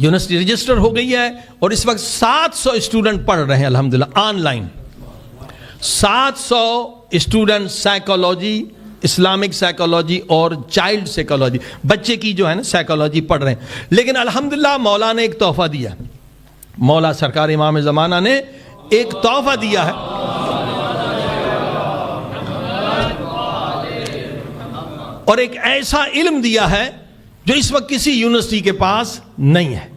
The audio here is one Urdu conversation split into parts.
یونیورسٹی رجسٹر ہو گئی ہے اور اس وقت 700 اسٹوڈنٹ پڑھ رہے ہیں الحمدللہ on line. 700 student psychology, Islamic psychology اور چائلڈ سائیکالوجی, بچے کی جو ہے نا سائیکالوجی پڑھ رہے ہیں. لیکن الحمدللہ مولا نے ایک تحفہ دیا, مولا سرکار امام زمانہ نے ایک تحفہ دیا ہے. اور ایک ایسا علم دیا ہے جو اس وقت کسی یونیورسٹی کے پاس نہیں ہے,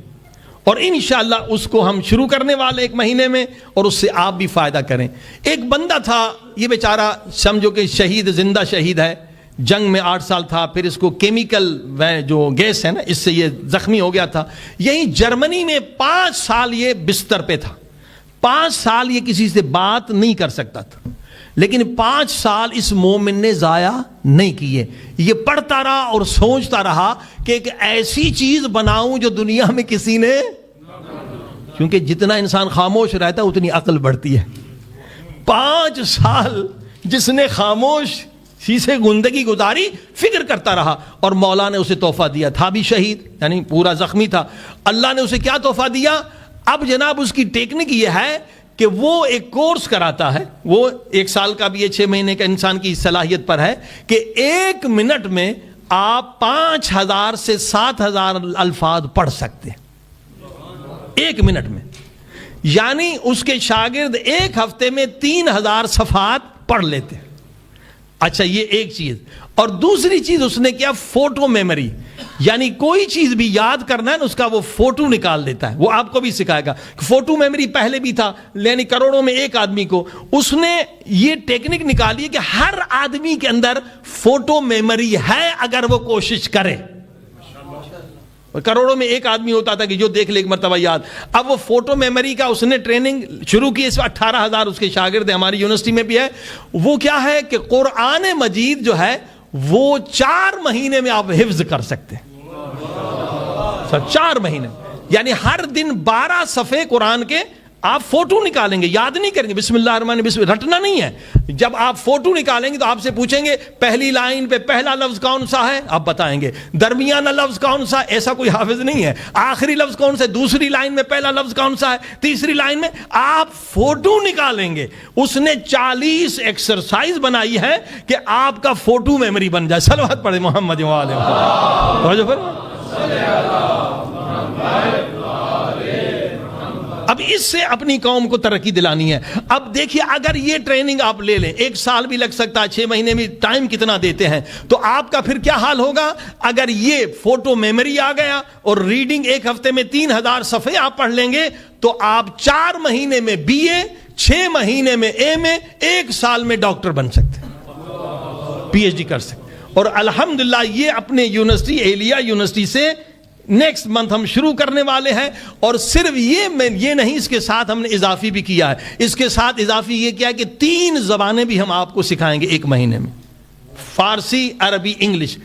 اور انشاءاللہ اس کو ہم شروع کرنے والے ایک مہینے میں, اور اس سے آپ بھی فائدہ کریں. ایک بندہ تھا, یہ بیچارہ سمجھو کہ شہید, زندہ شہید ہے, جنگ میں 8 سال تھا, پھر اس کو کیمیکل جو گیس ہے نا اس سے یہ زخمی ہو گیا تھا. یہی جرمنی میں 5 سال یہ بستر پہ تھا, 5 سال یہ کسی سے بات نہیں کر سکتا تھا, لیکن 5 سال اس مومن نے ضائع نہیں کیے. یہ پڑھتا رہا اور سوچتا رہا کہ ایک ایسی چیز بناؤں جو دنیا میں کسی نے, کیونکہ جتنا انسان خاموش رہتا ہے اتنی عقل بڑھتی ہے. 5 سال جس نے خاموش سے زندگی گزاری, فکر کرتا رہا, اور مولا نے اسے تحفہ دیا. تھا بھی شہید, یعنی پورا زخمی تھا. اللہ نے اسے کیا تحفہ دیا؟ اب جناب اس کی ٹیکنیک یہ ہے کہ وہ ایک کورس کراتا ہے, وہ 1 سال کا بھی ہے, 6 مہینے کا انسان کی صلاحیت پر ہے, کہ 1 منٹ میں آپ 5000 سے 7000 الفاظ پڑھ سکتے ہیں 1 منٹ میں. یعنی اس کے شاگرد 1 ہفتے میں 3000 صفحات پڑھ لیتے ہیں. اچھا, یہ ایک چیز. اور دوسری چیز اس نے کیا, فوٹو میموری, یعنی کوئی چیز بھی یاد کرنا ہے نا اس کا وہ فوٹو نکال دیتا ہے. وہ آپ کو بھی سکھائے گا. فوٹو میموری پہلے بھی تھا, یعنی کروڑوں میں 1 آدمی کو. اس نے یہ ٹیکنیک نکالی کہ ہر آدمی کے اندر فوٹو میموری ہے اگر وہ کوشش کرے. کروڑوں میں 1 آدمی ہوتا تھا کہ جو دیکھ لے 1 مرتبہ یاد. اب وہ فوٹو میموری کا اس نے ٹریننگ شروع کی. اس 18,000 اس کے شاگرد ہیں, ہماری یونیورسٹی میں بھی ہے. وہ کیا ہے کہ قرآن مجید جو ہے وہ 4 مہینے میں آپ حفظ کر سکتے ہیں. 4 مہینے, یعنی ہر دن 12 صفحے قرآن کے آپ فوٹو نکالیں گے, یاد نہیں کریں گے, بسم اللہ الرحمن الرحیم رٹنا نہیں ہے. جب آپ فوٹو نکالیں گے تو آپ سے پوچھیں گے پہلی لائن پہ پہلا لفظ کون سا ہے, آپ بتائیں گے. درمیانہ لفظ کون سا, ایسا کوئی حافظ نہیں ہے. آخری لفظ کون سا ہے, دوسری لائن میں پہلا لفظ کون سا ہے, تیسری لائن میں. آپ فوٹو نکالیں گے. اس نے 40 ایکسرسائز بنائی ہے کہ آپ کا فوٹو میموری بن جائے. صلوات پڑھیں محمد و آلہ محمد. اب اس سے اپنی قوم کو ترقی دلانی ہے. اب دیکھیے اگر یہ ٹریننگ آپ لے لیں, 1 سال بھی لگ سکتا ہے, 6 مہینے میں ٹائم کتنا دیتے ہیں, تو آپ کا پھر کیا حال ہوگا. اگر یہ فوٹو میموری آ گیا اور ریڈنگ 1 ہفتے میں 3000 صفحے آپ پڑھ لیں گے, تو آپ 4 مہینے میں BA, 6 مہینے میں MA, 1 سال میں ڈاکٹر بن سکتے ہیں, PhD کر سکتے ہیں. اور الحمدللہ یہ اپنے یونیورسٹی ایلیا یونیورسٹی سے نیکسٹ منتھ ہم شروع کرنے والے ہیں. اور صرف یہ نہیں, اس کے ساتھ ہم نے اضافی بھی کیا ہے. اس کے ساتھ اضافی یہ کیا ہے کہ 3 زبانیں بھی ہم آپ کو سکھائیں گے 1 مہینے میں. فارسی, عربی, انگلش.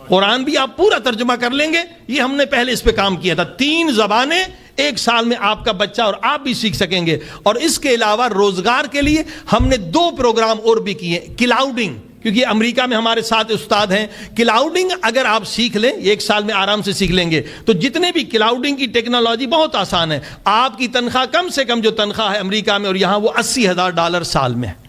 قرآن بھی آپ پورا ترجمہ کر لیں گے, یہ ہم نے پہلے اس پہ کام کیا تھا. 3 زبانیں 1 سال میں آپ کا بچہ اور آپ بھی سیکھ سکیں گے. اور اس کے علاوہ روزگار کے لیے ہم نے 2 پروگرام اور بھی کیے. کلاؤڈنگ, کیونکہ امریکہ میں ہمارے ساتھ استاد ہیں. کلاؤڈنگ اگر آپ سیکھ لیں, 1 سال میں آرام سے سیکھ لیں گے, تو جتنے بھی کلاؤڈنگ کی ٹیکنالوجی بہت آسان ہے. آپ کی تنخواہ کم سے کم جو تنخواہ ہے امریکہ میں اور یہاں وہ $80,000 سال میں ہے.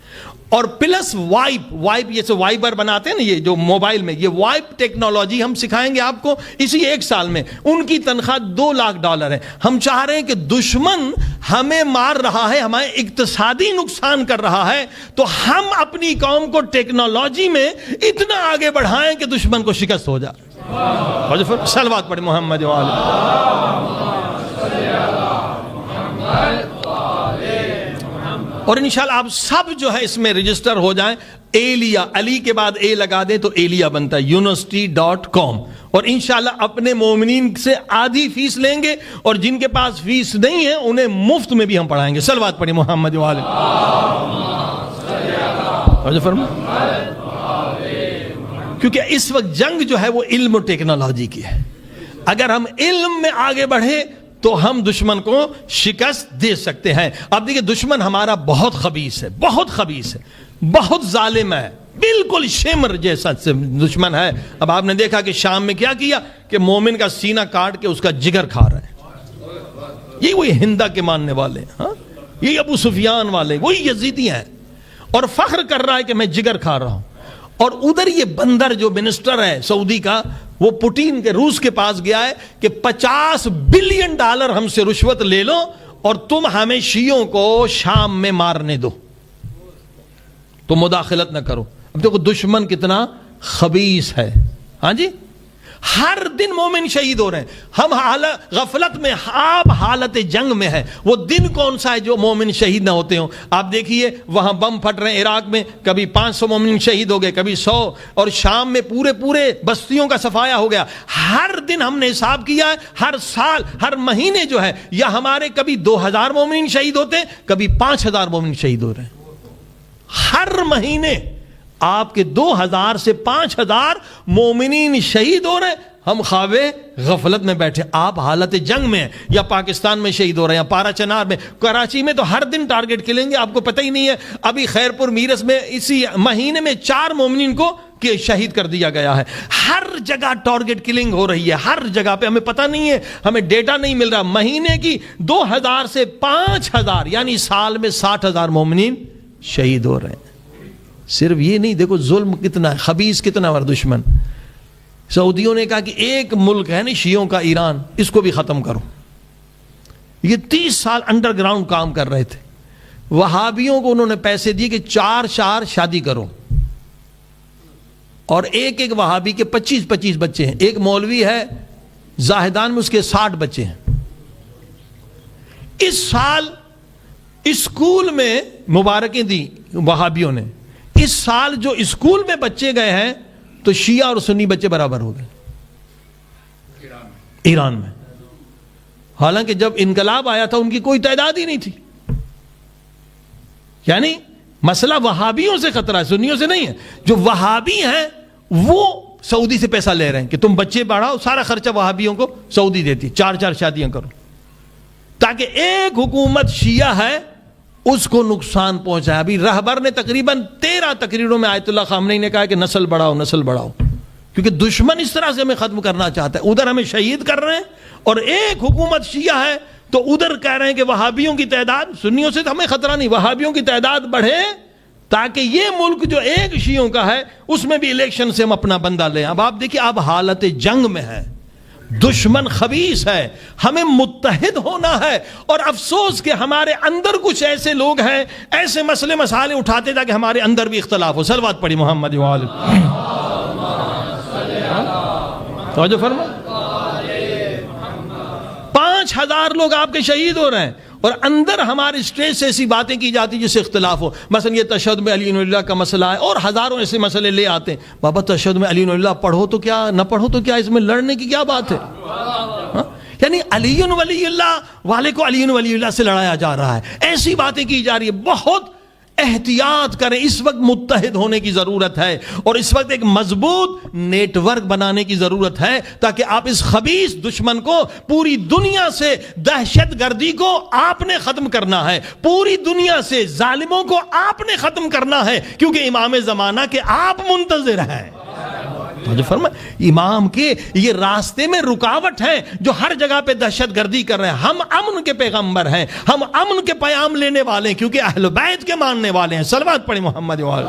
اور پلس وائپ جیسے وائبر بناتے ہیں نا, یہ جو موبائل میں, یہ وائپ ٹیکنالوجی ہم سکھائیں گے آپ کو اسی 1 سال میں. ان کی تنخواہ $2 لاکھ ہے. ہم چاہ رہے ہیں کہ دشمن ہمیں مار رہا ہے, ہمیں اقتصادی نقصان کر رہا ہے, تو ہم اپنی قوم کو ٹیکنالوجی میں اتنا آگے بڑھائیں کہ دشمن کو شکست ہو جائے. صلوات پڑھیں محمد و آلہ. اور انشاءاللہ آپ سب جو ہے اس میں رجسٹر ہو جائیں. ایلیا, علی کے بعد اے لگا دیں تو ایلیا بنتا ہے, university.com. اور انشاءاللہ اپنے مومنین سے آدھی فیس لیں گے, اور جن کے پاس فیس نہیں ہے انہیں مفت میں بھی ہم پڑھائیں گے. صلوات پڑھیں محمد و آلہ. کیونکہ اس وقت جنگ جو ہے وہ علم و ٹیکنالوجی کی ہے. اگر ہم علم میں آگے بڑھے تو ہم دشمن کو شکست دے سکتے ہیں. اب دیکھیں دشمن ہمارا بہت خبیث ہے, بہت ظالم ہے, بالکل شمر جیسا دشمن ہے. اب آپ نے دیکھا کہ شام میں کیا کیا کہ مومن کا سینہ کاٹ کے اس کا جگر کھا رہے ہیں. یہ وہی ہندا کے ماننے والے ہیں، ہاں یہ ابو سفیان والے، وہی یزیدی ہیں، اور فخر کر رہا ہے کہ میں جگر کھا رہا ہوں. اور ادھر یہ بندر جو منسٹر ہے سعودی کا، وہ پوٹین کے روس کے پاس گیا ہے کہ $50 بلین ہم سے رشوت لے لو اور تم ہمیں شیعوں کو شام میں مارنے دو، تو مداخلت نہ کرو. اب دیکھو دشمن کتنا خبیث ہے. ہاں جی، ہر دن مومن شہید ہو رہے ہیں. ہم غفلت میں، آپ حالت جنگ میں ہیں. وہ دن کون سا ہے جو مومن شہید نہ ہوتے ہوں؟ آپ دیکھیے وہاں بم پھٹ رہے ہیں عراق میں، کبھی 500 مومن شہید ہو گئے، کبھی 100، اور شام میں پورے بستیوں کا صفایا ہو گیا. ہر دن ہم نے حساب کیا ہے، ہر سال، ہر مہینے جو ہے، یا ہمارے کبھی 2000 مومن شہید ہوتے ہیں، کبھی 5000 مومن شہید ہو رہے ہیں. ہر مہینے آپ کے 2000 سے 5000 مومنین شہید ہو رہے ہیں. ہم خوابے غفلت میں بیٹھے. آپ حالت جنگ میں ہیں، یا پاکستان میں شہید ہو رہے ہیں، یا پارا چنار میں، کراچی میں تو ہر دن ٹارگٹ کلیں گے، آپ کو پتہ ہی نہیں ہے. ابھی خیرپور میرس میں اسی مہینے میں 4 مومنین کو شہید کر دیا گیا ہے. ہر جگہ ٹارگٹ کلنگ ہو رہی ہے، ہر جگہ پہ. ہمیں پتہ نہیں ہے، ہمیں ڈیٹا نہیں مل رہا. مہینے کی 2000 سے 5000، یعنی سال میں 60,000 مومنین شہید ہو رہے ہیں. صرف یہ نہیں، دیکھو ظلم کتنا ہے، خبیث کتنا ہے دشمن. سعودیوں نے کہا کہ ایک ملک ہے نا شیعوں کا، ایران، اس کو بھی ختم کرو. یہ 30 سال انڈر گراؤنڈ کام کر رہے تھے. وہابیوں کو انہوں نے پیسے دیے کہ 4 شادی کرو، اور ایک وہابی کے 25 بچے ہیں. ایک مولوی ہے زاہدان میں، اس کے 60 بچے ہیں. اس سال اسکول میں مبارکیں دی وہابیوں نے. اس سال جو اسکول میں بچے گئے ہیں تو شیعہ اور سنی بچے برابر ہو گئے ایران میں. حالانکہ جب انقلاب آیا تھا ان کی کوئی تعداد ہی نہیں تھی. یعنی مسئلہ وہابیوں سے خطرہ ہے، سنیوں سے نہیں ہے. جو وہابی ہیں وہ سعودی سے پیسہ لے رہے ہیں کہ تم بچے بڑھاؤ، سارا خرچہ وہابیوں کو سعودی دیتی، 4 شادیاں کرو، تاکہ ایک حکومت شیعہ ہے اس کو نقصان پہنچا. ابھی رہبر نے تقریباً 13 تقریروں میں آیت اللہ خامنئی نے کہا کہ نسل بڑھاؤ، کیونکہ دشمن اس طرح سے ہمیں ختم کرنا چاہتا ہے. ادھر ہمیں شہید کر رہے ہیں، اور ایک حکومت شیعہ ہے تو ادھر کہہ رہے ہیں کہ وہابیوں کی تعداد، سنیوں سے تو ہمیں خطرہ نہیں، وہابیوں کی تعداد بڑھے تاکہ یہ ملک جو ایک شیعوں کا ہے اس میں بھی الیکشن سے ہم اپنا بندہ لیں. اب آپ دیکھیے، آپ حالت جنگ میں ہیں، دشمن خبیث ہے، ہمیں متحد ہونا ہے. اور افسوس کہ ہمارے اندر کچھ ایسے لوگ ہیں، ایسے مسئلے مسائل اٹھاتے تاکہ ہمارے اندر بھی اختلاف ہو. صلوات پڑھی محمد وآلہ. توجہ فرما. 5000 لوگ آپ کے شہید ہو رہے ہیں، اور اندر ہمارے اسٹیج سے ایسی باتیں کی جاتی جس سے اختلاف ہو. مثلا یہ تشہد میں علی اللہ کا مسئلہ ہے، اور ہزاروں ایسے مسئلے لے آتے ہیں. بابا تشہد میں علی اللہ پڑھو تو کیا، نہ پڑھو تو کیا، اس میں لڑنے کی کیا بات ہے؟ یعنی علی ولی اللہ والے کو علی ولی اللہ سے لڑایا جا رہا ہے، ایسی باتیں کی جا رہی ہے. بہت احتیاط کریں. اس وقت متحد ہونے کی ضرورت ہے، اور اس وقت ایک مضبوط نیٹ ورک بنانے کی ضرورت ہے تاکہ آپ اس خبیث دشمن کو، پوری دنیا سے دہشت گردی کو آپ نے ختم کرنا ہے، پوری دنیا سے ظالموں کو آپ نے ختم کرنا ہے، کیونکہ امام زمانہ کے آپ منتظر ہیں. جو فرمایا امام کے یہ راستے میں رکاوٹ ہے جو ہر جگہ پہ دہشت گردی کر رہے ہیں. ہم امن کے پیغمبر ہیں، ہم امن کے پیام لینے والے ہیں، کیونکہ اہل بیت کے ماننے والے ہیں. صلوات پڑھیں محمد وآلہ.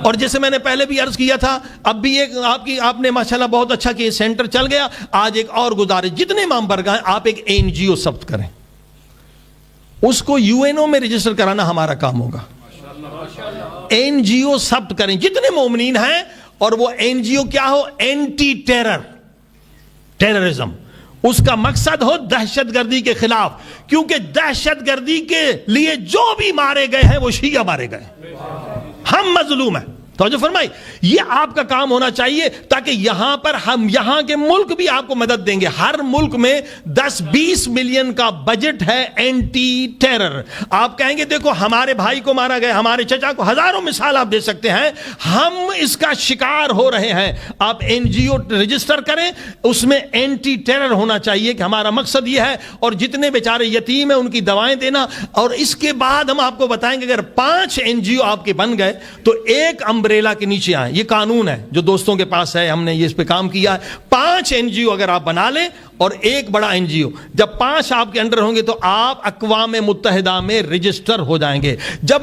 اور جیسے میں نے پہلے بھی عرض کیا تھا، اب بھی ایک آپ نے ماشاءاللہ بہت اچھا کہ سینٹر چل گیا. آج ایک اور گزارش، جتنے امام برگاہ ہیں آپ ایک NGO ثبت کریں، اس کو UNO میں رجسٹر کرانا ہمارا کام ہوگا. NGO ثبت کریں جتنے مومنین ہیں، اور وہ NGO کیا ہو؟ Anti terrorism. اس کا مقصد ہو دہشت گردی کے خلاف، کیونکہ دہشت گردی کے لیے جو بھی مارے گئے ہیں وہ شیعہ مارے گئے، ہم مظلوم ہیں. توجہ فرمائی. یہ آپ کا کام ہونا چاہیے تاکہ یہاں پر ہم، یہاں کے ملک بھی آپ کو مدد دیں گے. ہر ملک میں 10-20 ملین کا بجٹ ہے اینٹی ٹیرر. آپ کہیں گے دیکھو ہمارے بھائی کو مارا گیا، ہمارے چچا کو، ہزاروں مثال آپ دے سکتے ہیں. ہم اس کا شکار ہو رہے ہیں. آپ NGO رجسٹر کریں، اس میں اینٹی ٹیرر ہونا چاہیے کہ ہمارا مقصد یہ ہے. اور جتنے بیچارے یتیم ہیں ان کی دوائیں دینا. اور اس کے بعد ہم آپ کو بتائیں گے اگر 5 NGO آپ کے بن گئے تو ایک امبریلا کے نیچے آئیں. یہ قانون ہے جو دوستوں کے پاس ہے, ہم نے یہ اس پہ کام کیا ہے. 5 NGO اگر آپ بنا لیں اور ایک بڑا NGO, جب 5 آپ کے انڈر ہوں گے تو آپ اقوام متحدہ میں رجسٹر ہو جائیں گے. جب